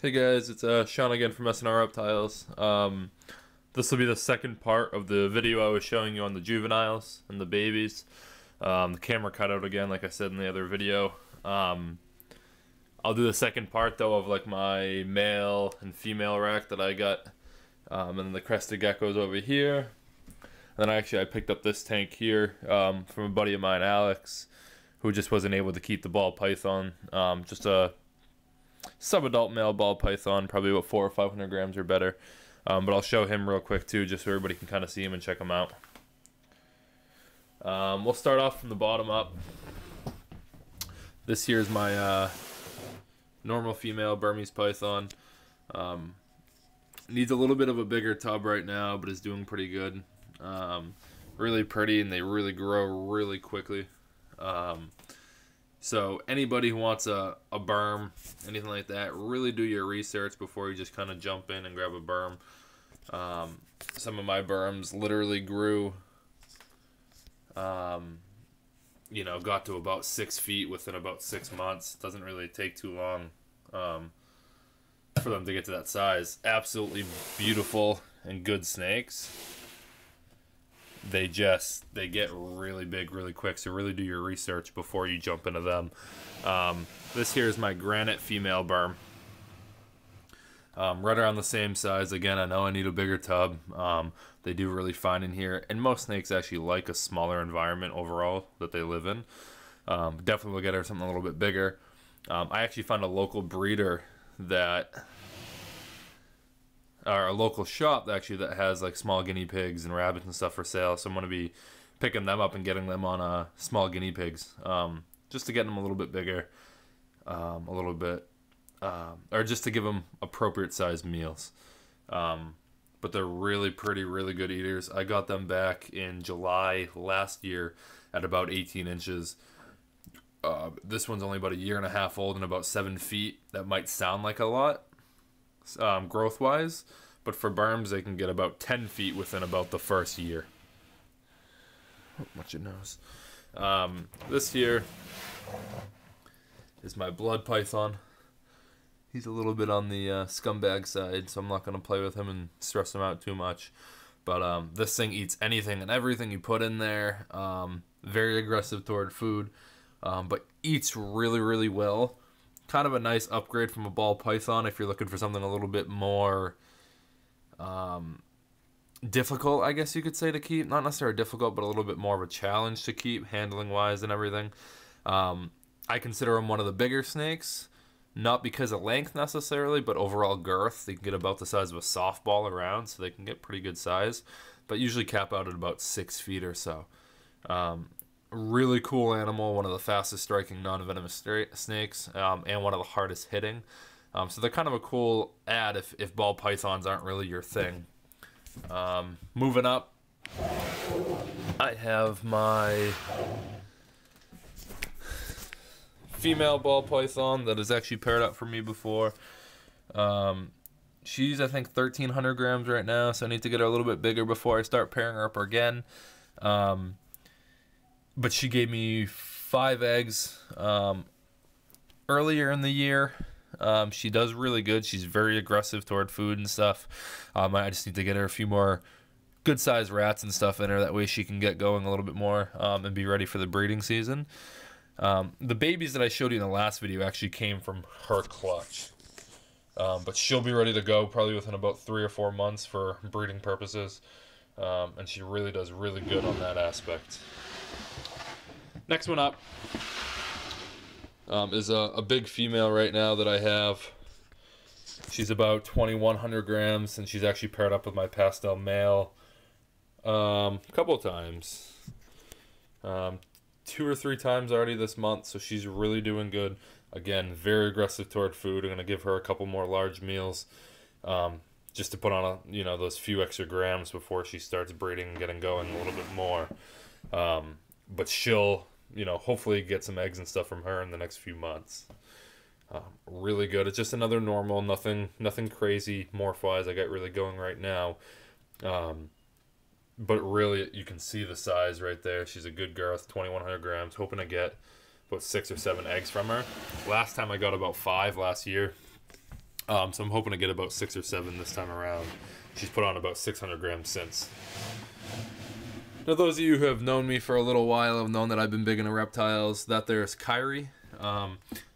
Hey guys, it's Sean again from S&LReptiles. This will be the second part of the video I was showing you on the juveniles and the babies. The camera cut out again, like I said in the other video. I'll do the second part though of like my male and female rack that I got, and then the crested geckos over here. And then I picked up this tank here from a buddy of mine, Alex, who just wasn't able to keep the ball python. Just a sub-adult male ball python, probably about 400 or 500 grams or better. But I'll show him real quick too, just so everybody can kind of see him and check him out. We'll start off from the bottom up. This here is my normal female Burmese python. Needs a little bit of a bigger tub right now, but is doing pretty good. Really pretty, and they really grow really quickly. So anybody who wants a berm, anything like that, really do your research before you just kind of jump in and grab a berm. Some of my berms literally grew, you know, got to about 6 feet within about 6 months. Doesn't really take too long for them to get to that size. Absolutely beautiful and good snakes. They get really big really quick, so really do your research before you jump into them. This here is my granite female berm. Right around the same size. Again, I know I need a bigger tub. They do really fine in here, and most snakes actually like a smaller environment overall that they live in. Definitely will get her something a little bit bigger. I actually found a local breeder that, or a local shop actually, that has like small guinea pigs and rabbits and stuff for sale. So I'm going to be picking them up and getting them on small guinea pigs, just to get them a little bit bigger, or just to give them appropriate sized meals. But they're really pretty, really good eaters. I got them back in July last year at about 18 inches. This one's only about a year and a half old and about 7 feet. That might sound like a lot, growth wise, but for berms they can get about 10 feet within about the first year. Watch your nose. This here is my blood python. He's a little bit on the scumbag side, so I'm not going to play with him and stress him out too much. But this thing eats anything and everything you put in there. Very aggressive toward food, but eats really, really well. Kind of a nice upgrade from a ball python if you're looking for something a little bit more difficult, I guess you could say, to keep. Not necessarily difficult, but a little bit more of a challenge to keep, handling wise and everything. I consider them one of the bigger snakes, not because of length necessarily, but overall girth. They can get about the size of a softball around, so they can get pretty good size, but usually cap out at about 6 feet or so. Really cool animal, one of the fastest striking non-venomous snakes, and one of the hardest hitting. So they're kind of a cool add if ball pythons aren't really your thing. Moving up, I have my female ball python that is actually paired up for me before. She's, I think, 1,300 grams right now, so I need to get her a little bit bigger before I start pairing her up again. But she gave me 5 eggs earlier in the year. She does really good. She's very aggressive toward food and stuff. I just need to get her a few more good sized rats and stuff in her. That way she can get going a little bit more and be ready for the breeding season. The babies that I showed you in the last video actually came from her clutch. But she'll be ready to go probably within about 3 or 4 months for breeding purposes. And she really does really good on that aspect. Next one up is a big female right now that I have. She's about 2,100 grams, and she's actually paired up with my pastel male a couple of times. 2 or 3 times already this month, so she's really doing good. Again, very aggressive toward food. I'm going to give her a couple more large meals just to put on those few extra grams before she starts breeding and getting going a little bit more. But she'll, hopefully get some eggs and stuff from her in the next few months. Really good. It's just another normal, nothing crazy morph-wise I got really going right now. But really, you can see the size right there. She's a good girth, 2,100 grams. Hoping to get about 6 or 7 eggs from her. Last time I got about 5 last year. So I'm hoping to get about 6 or 7 this time around. She's put on about 600 grams since. Now, those of you who have known me for a little while have known that I've been big into reptiles. That there's Kyrie.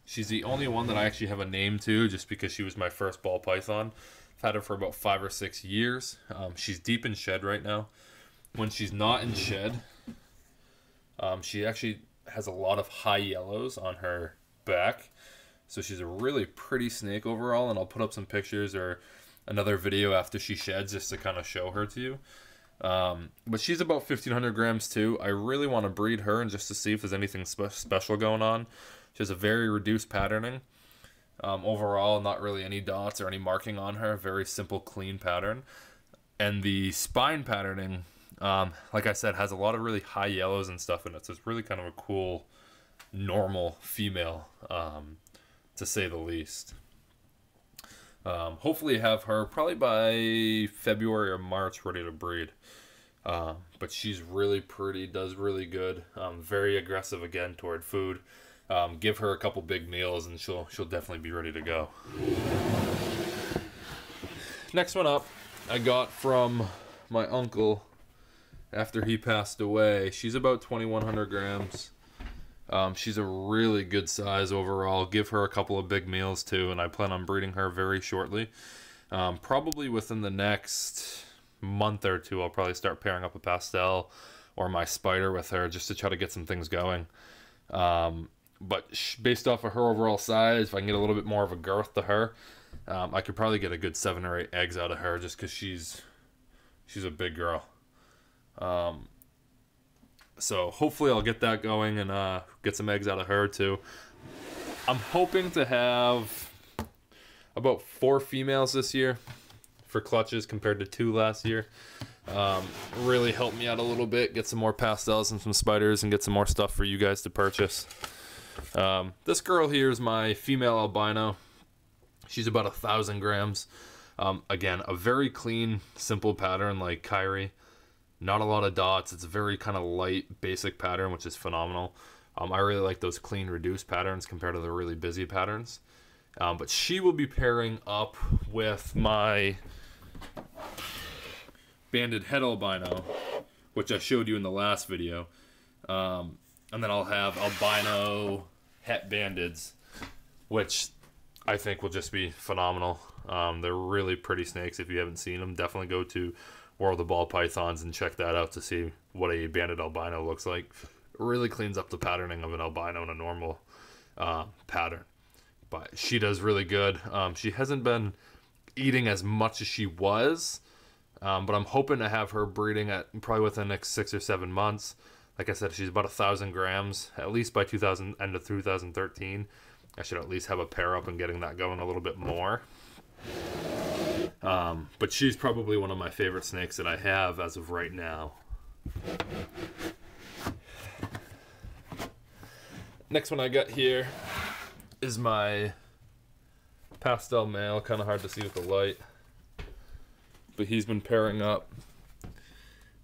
She's the only one that I actually have a name to, just because she was my first ball python. I've had her for about 5 or 6 years. She's deep in shed right now. When she's not in shed, she actually has a lot of high yellows on her back. So she's a really pretty snake overall, and I'll put up some pictures or another video after she sheds just to kind of show her to you. But she's about 1,500 grams too. I really want to breed her and just to see if there's anything special going on. She has a very reduced patterning. Overall, not really any dots or any marking on her. Very simple, clean pattern. And the spine patterning, like I said, has a lot of really high yellows and stuff in it. So it's really kind of a cool, normal female, to say the least. Hopefully have her probably by February or March ready to breed. But she's really pretty, does really good. Very aggressive again toward food. Give her a couple big meals and she'll definitely be ready to go. Next one up, I got from my uncle after he passed away. She's about 2,100 grams. She's a really good size overall. Give her a couple of big meals too, and I plan on breeding her very shortly. Probably within the next month or two, I'll probably start pairing up a pastel or my spider with her just to try to get some things going. But based off of her overall size, if I can get a little bit more of a girth to her, I could probably get a good 7 or 8 eggs out of her just because she's a big girl. So hopefully I'll get that going and get some eggs out of her too. I'm hoping to have about 4 females this year for clutches compared to 2 last year. Really help me out a little bit, get some more pastels and some spiders and get some more stuff for you guys to purchase. This girl here is my female albino. She's about 1,000 grams. Again, a very clean, simple pattern like Kyrie. Not a lot of dots. It's a very kind of light, basic pattern, which is phenomenal. I really like those clean, reduced patterns compared to the really busy patterns. But she will be pairing up with my banded head albino, which I showed you in the last video. And then I'll have albino het bandeds, which I think will just be phenomenal. They're really pretty snakes. If you haven't seen them, definitely go to World of Ball Pythons and check that out to see what a banded albino looks like. It really cleans up the patterning of an albino in a normal pattern. But she does really good. She hasn't been eating as much as she was, but I'm hoping to have her breeding at probably within the next 6 or 7 months. Like I said, she's about 1,000 grams, at least by end of 2013. I should at least have a pair up and getting that going a little bit more. But she's probably one of my favorite snakes that I have as of right now. Next one I got here is my pastel male. Kind of hard to see with the light, but he's been pairing up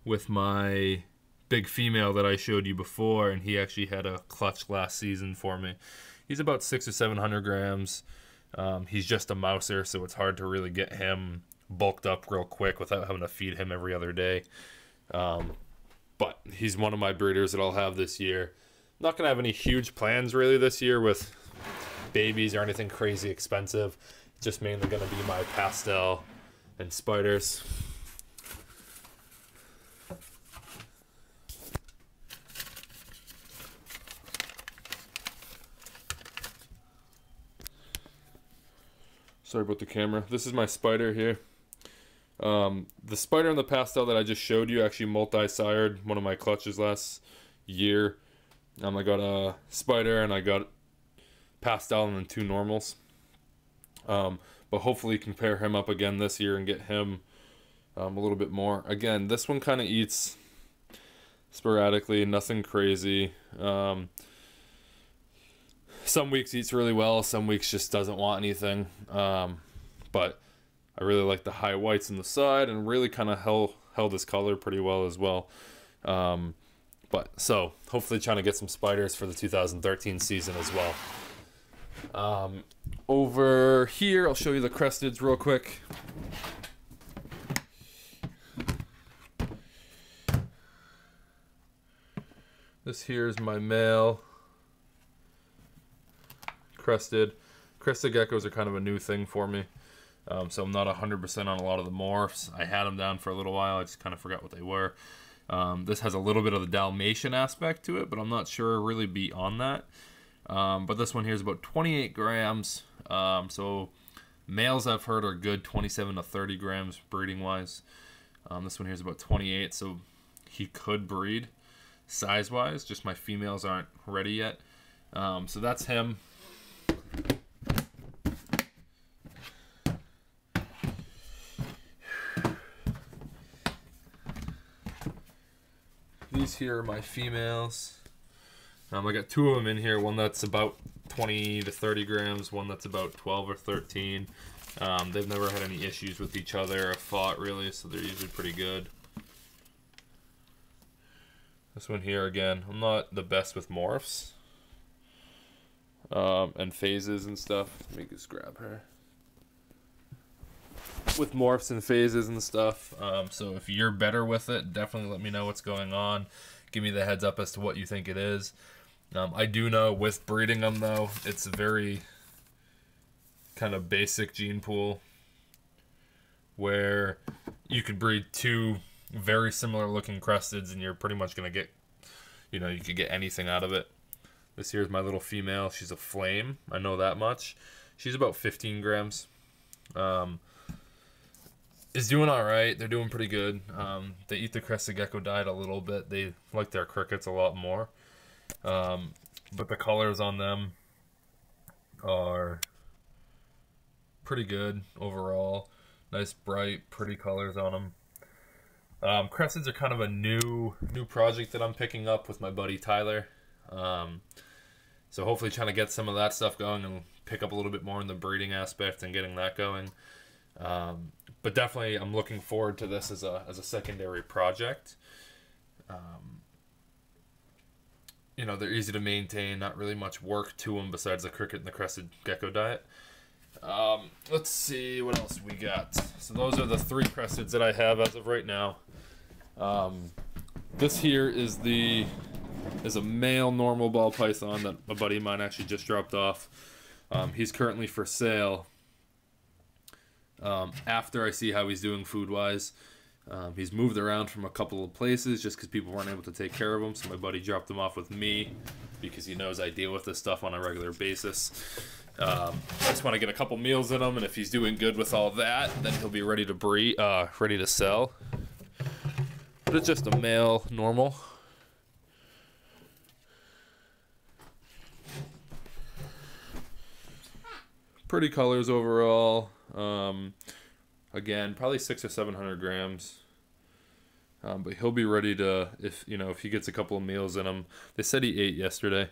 with my big female that I showed you before, and he actually had a clutch last season for me. He's about 600 or 700 grams. He's just a mouser, so it's hard to really get him bulked up real quick without having to feed him every other day. But he's one of my breeders that I'll have this year. Not going to have any huge plans really this year with babies or anything crazy expensive. Just mainly going to be my pastel and spiders. Sorry about the camera. This is my spider here. The spider and the pastel that I just showed you actually multi-sired one of my clutches last year. I got a spider and I got pastel and then 2 normals. But hopefully can pair him up again this year and get him a little bit more. Again, this one kind of eats sporadically, nothing crazy. Some weeks eats really well, some weeks just doesn't want anything. But I really like the high whites on the side and really kind of held his color pretty well as well. But so hopefully trying to get some spiders for the 2013 season as well. Over here, I'll show you the cresteds real quick. This here is my male crested. Crested geckos are kind of a new thing for me. So I'm not 100% on a lot of the morphs. I had them down for a little while. I just kind of forgot what they were. This has a little bit of the Dalmatian aspect to it, but I'm not sure really beyond that. But this one here is about 28 grams. So males I've heard are good 27 to 30 grams breeding wise. This one here is about 28, so he could breed size wise. Just my females aren't ready yet. So that's him. These here are my females. I got two of them in here. One that's about 20 to 30 grams. One that's about 12 or 13. They've never had any issues with each other or fought really, so they're usually pretty good. This one here again, I'm not the best with morphs and phases and stuff. Let me just grab her. With morphs and phases and stuff. So if you're better with it, definitely let me know what's going on. Give me the heads up as to what you think it is. I do know with breeding them though, it's a very kind of basic gene pool where you could breed two very similar looking cresteds and you're pretty much going to get, you know, you could get anything out of it. This here's my little female. She's a flame. I know that much. She's about 15 grams. Is doing all right. They're doing pretty good. They eat the crested gecko diet a little bit. They like their crickets a lot more. But the colors on them are pretty good overall. Nice, bright, pretty colors on them. Cresteds are kind of a new project that I'm picking up with my buddy Tyler. So hopefully trying to get some of that stuff going and pick up a little bit more in the breeding aspect and getting that going. But definitely I'm looking forward to this as a secondary project. You know, they're easy to maintain, not really much work to them besides the cricket and the crested gecko diet. Let's see what else we got. So those are the three cresteds that I have as of right now. This here is a male normal ball python that a buddy of mine actually just dropped off. He's currently for sale. After I see how he's doing food wise. He's moved around from a couple of places just because people weren't able to take care of him, so my buddy dropped him off with me because he knows I deal with this stuff on a regular basis. I just want to get a couple meals in him, and if he's doing good with all that, then he'll be ready to breed, ready to sell. But it's just a male normal. Pretty colors overall. Again, probably 600 or 700 grams. But he'll be ready to, if he gets a couple of meals in him. They said he ate yesterday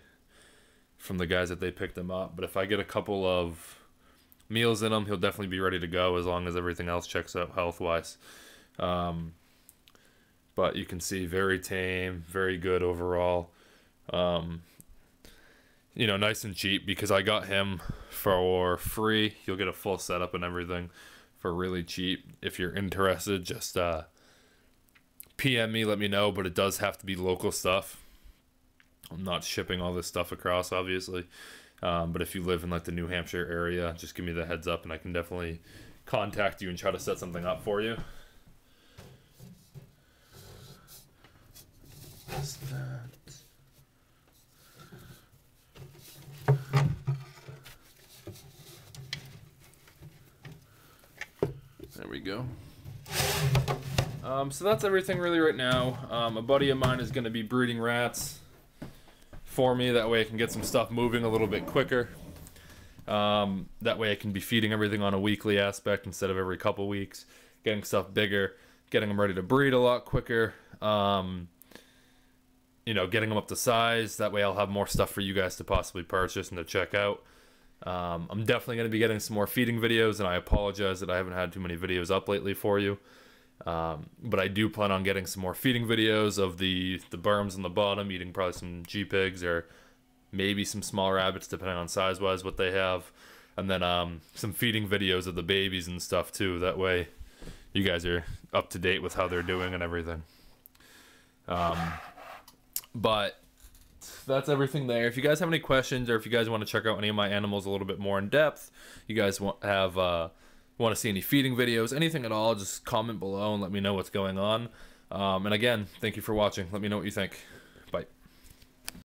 from the guys that they picked him up. But if I get a couple of meals in him, he'll definitely be ready to go as long as everything else checks out health-wise. But you can see very tame, very good overall. Nice and cheap because I got him for free. You'll get a full setup and everything for really cheap. If you're interested, just PM me, let me know, but it does have to be local stuff. I'm not shipping all this stuff across, obviously. But if you live in like the New Hampshire area, just give me the heads up and I can definitely contact you and try to set something up for you. What's that? There we go. So that's everything really right now. A buddy of mine is going to be breeding rats for me. That way I can get some stuff moving a little bit quicker. That way I can be feeding everything on a weekly aspect instead of every couple weeks. Getting stuff bigger. Getting them ready to breed a lot quicker. Getting them up to size. That way I'll have more stuff for you guys to possibly purchase and to check out. I'm definitely going to be getting some more feeding videos, and I apologize that I haven't had too many videos up lately for you. But I do plan on getting some more feeding videos of the berms on the bottom, eating probably some G-pigs or maybe some small rabbits, depending on size-wise what they have. and then some feeding videos of the babies and stuff too. That way you guys are up to date with how they're doing and everything. But that's everything there. If you guys have any questions, or if you guys want to check out any of my animals a little bit more in depth, you guys want to see any feeding videos, anything at all, just comment below and let me know what's going on. And again, thank you for watching. Let me know what you think.